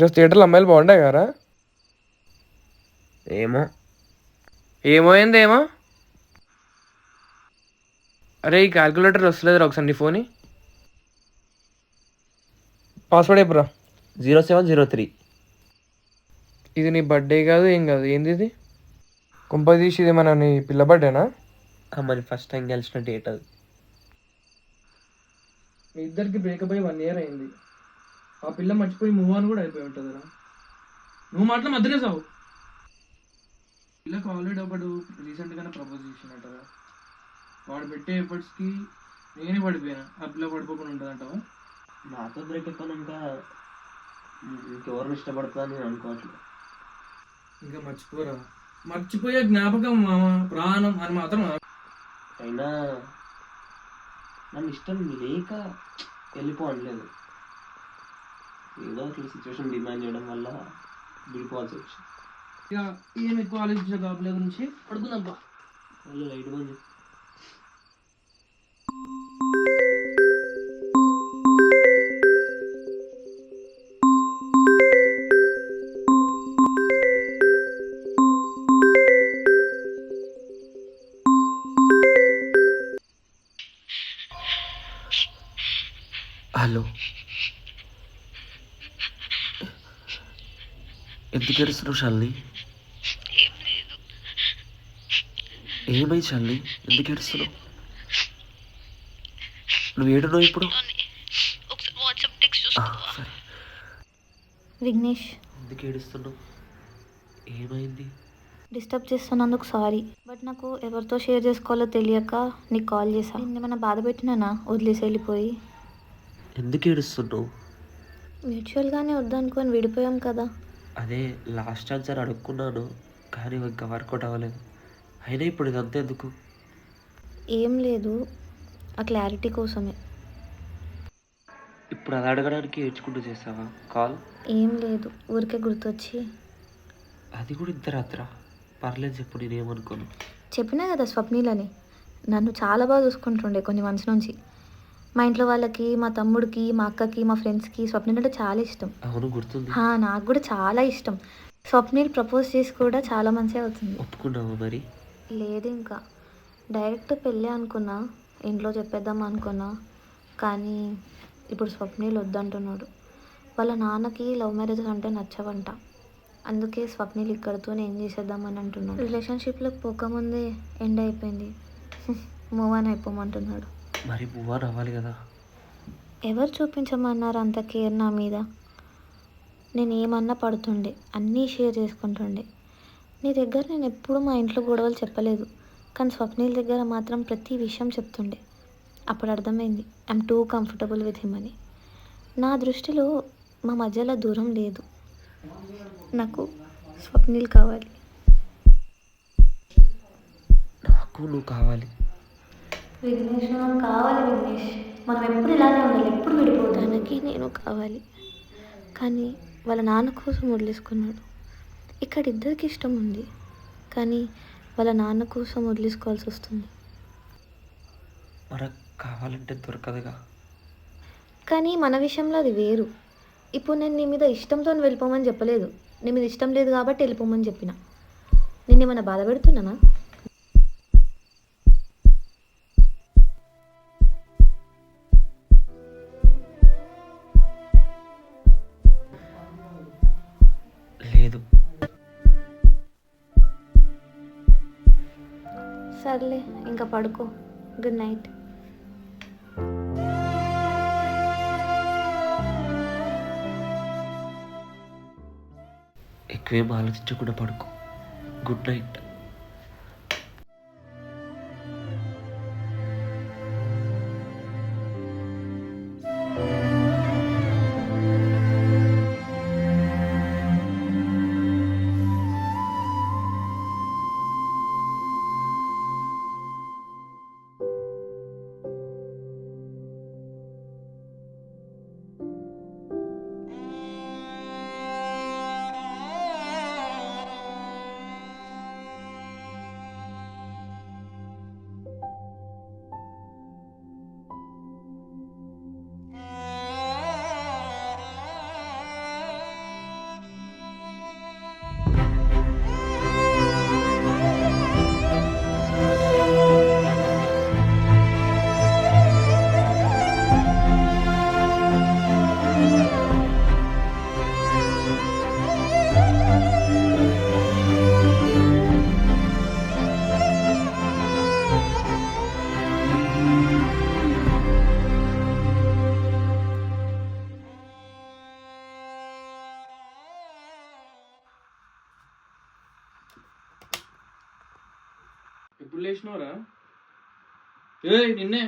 ఈరోజు థియేటర్లో అమ్మాయిలు బాగుంటాయి కదా? ఏమో. ఏమో ఏందేమో. అరే ఈ క్యాల్కులేటర్ వస్తలేదురా, ఒకసారి నీ ఫోన్ పాస్వర్డ్ ఎప్పురా? 0703. ఇది నీ బర్త్డే కాదు, ఏం కాదు. ఏంది ఇది? కుంపదీసి ఇది మన నీ పిల్ల బర్త్డేనా? మరి ఫస్ట్ టైం కలిసిన డేట్ అది. మీ ఇద్దరికి బ్రేకప్ అయ్యి 1 year అయింది. ఆ పిల్ల మర్చిపోయి మూవ్ ఆన్ కూడా అయిపోయి ఉంటుందిరా. నువ్వు మాటలు మధ్యనే సావు. పిల్లకు ఆల్రెడీ ఒకడు రీసెంట్గానే ప్రపోజ్ చేసినట్టరా. వాడు పెట్టే ఎఫర్ట్స్కి నేనే పడిపోయాను. ఆ పిల్ల పడిపోకుండా ఉంటుందంటవా? నాతో బ్రేకప్ అయినాక ఇంకెవరిని ఇష్టపడతాను నేను అనుకోవట్లేదు. ఇంకా మర్చిపోరా. మర్చిపోయే జ్ఞాపకం మామ ప్రాణం అని మాత్రం. అయినా నన్ను ఇష్టం లేక వెళ్ళిపో అనలేదు. ఏదో అట్లా సిచ్యువేషన్ డిమాండ్ చేయడం వల్ల విడిపోవాల్సి వచ్చింది. ఇక ఏం ఎక్కువ ఆలోచించే కాపుల గురించి పడుకుందాం. లైట్ బంద్. హలో, ఎందుకు ఏడుస్తున్నావు శాలిని? ఏమై శాలిని, ఎందుకు ఏడుస్తున్నావు? నువ్వు ఏడున్నావు ఇప్పుడు? సరే. విఘ్నేష్, ఎందుకు ఏడుస్తున్నావు? ఏమైంది? డిస్టర్బ్ చేస్తున్నందుకు సారీ. బట్ నాకు ఎవరితో షేర్ చేసుకోవాలో తెలియక నీకు కాల్ చేశా. ఏమైనా బాధ పెట్టినానా వదిలేసి వెళ్ళిపోయి? ఎందుకు ఏడుస్తున్నావు? మ్యూచువల్గానే వద్దనుకొని విడిపోయాం కదా. అదే లాస్ట్ ఛాన్స్ అని అడుక్కున్నాను, కానీ ఇంకా వర్కౌట్ అవ్వలేదు. అయినా ఇప్పుడు ఇదంతా ఎందుకు? ఏం లేదు, ఆ క్లారిటీ కోసమే. ఇప్పుడు అది అడగడానికి ఏడ్చుకుంటూ చేస్తావా కాల్? ఏం లేదు, ఊరికే గుర్తొచ్చి. అది కూడా ఇంత రాత్రా? పర్లేదు చెప్పు, నేనేమనుకోను. చెప్పినా కదా స్వప్నిలని. నన్ను చాలా బాగా చూసుకుంటుండే కొన్ని మంత్స్ నుంచి. మా ఇంట్లో వాళ్ళకి, మా తమ్ముడికి, మా అక్కకి, మా ఫ్రెండ్స్కి స్వప్నిల్ అంటే చాలా ఇష్టం. అవును, గుర్తుంది. నాకు కూడా చాలా ఇష్టం. స్వప్నిల్ ప్రపోజ్ చేసి కూడా చాలా మంచిగా అవుతుంది. ఒప్పుకున్నావా మరి? లేదు, ఇంకా డైరెక్ట్ పెళ్ళి అనుకున్నా, ఇంట్లో చెప్పేద్దాం అనుకున్నా. కానీ ఇప్పుడు స్వప్నిల్ వద్దంటున్నాడు. వాళ్ళ నాన్నకి లవ్ మ్యారేజెస్ అంటే నచ్చవంట. అందుకే స్వప్నిల్ ఇక్కడితో ఏం చేసేద్దామని అంటున్నాడు. రిలేషన్షిప్లోకి పోకముందే ఎండ్ అయిపోయింది. మూవ్ ఆన్ అయిపోమంటున్నాడు. మరి మూవ్ ఆన్ అవ్వాలి కదా. ఎవరు చూపించమన్నారు అంత కేర్ నా మీద? నేను ఏమన్నా పడుతుండే, అన్నీ షేర్ చేసుకుంటుండే. నీ దగ్గర నేను ఎప్పుడూ మా ఇంట్లో గొడవలు చెప్పలేదు, కానీ స్వప్నిల్ దగ్గర మాత్రం ప్రతి విషయం చెప్తుండే. అప్పుడు అర్థమైంది I'm two comfortable with him అని. నా దృష్టిలో మా మధ్యలో దూరం లేదు. నాకు స్వప్నిల్ కావాలి. నాకు నువ్వు కావాలి. విఘ్నేష్, నాకు కావాలి విఘ్నేష్. మనం ఎప్పుడు ఇలానే ఉండాలి, ఎప్పుడు విడిపోతానికి. నేను కావాలి, కానీ వాళ్ళ నాన్న కోసం వదిలేసుకున్నాడు. ఇక్కడ ఇద్దరికి ఇష్టం ఉంది, కానీ వాళ్ళ నాన్న కోసం వదిలేసుకోవాల్సి వస్తుంది. మనకు కావాలంటే దొరకదుగా. కానీ మన విషయంలో అది వేరు. ఇప్పుడు నేను నీ మీద ఇష్టంతో వెళ్ళిపోమని చెప్పలేదు. నీ మీద ఇష్టం లేదు కాబట్టి వెళ్ళిపోమని చెప్పిన. నేను ఏమైనా బాధ పెడుతున్నానా? లేదు. సర్లే, ఇంకా పడుకో. Good night. ఎక్కువేం ఆలోచించకుండా పడుకో. Good night. ఎప్పుడు లేచినావురా? ఏయ్ నిన్నే.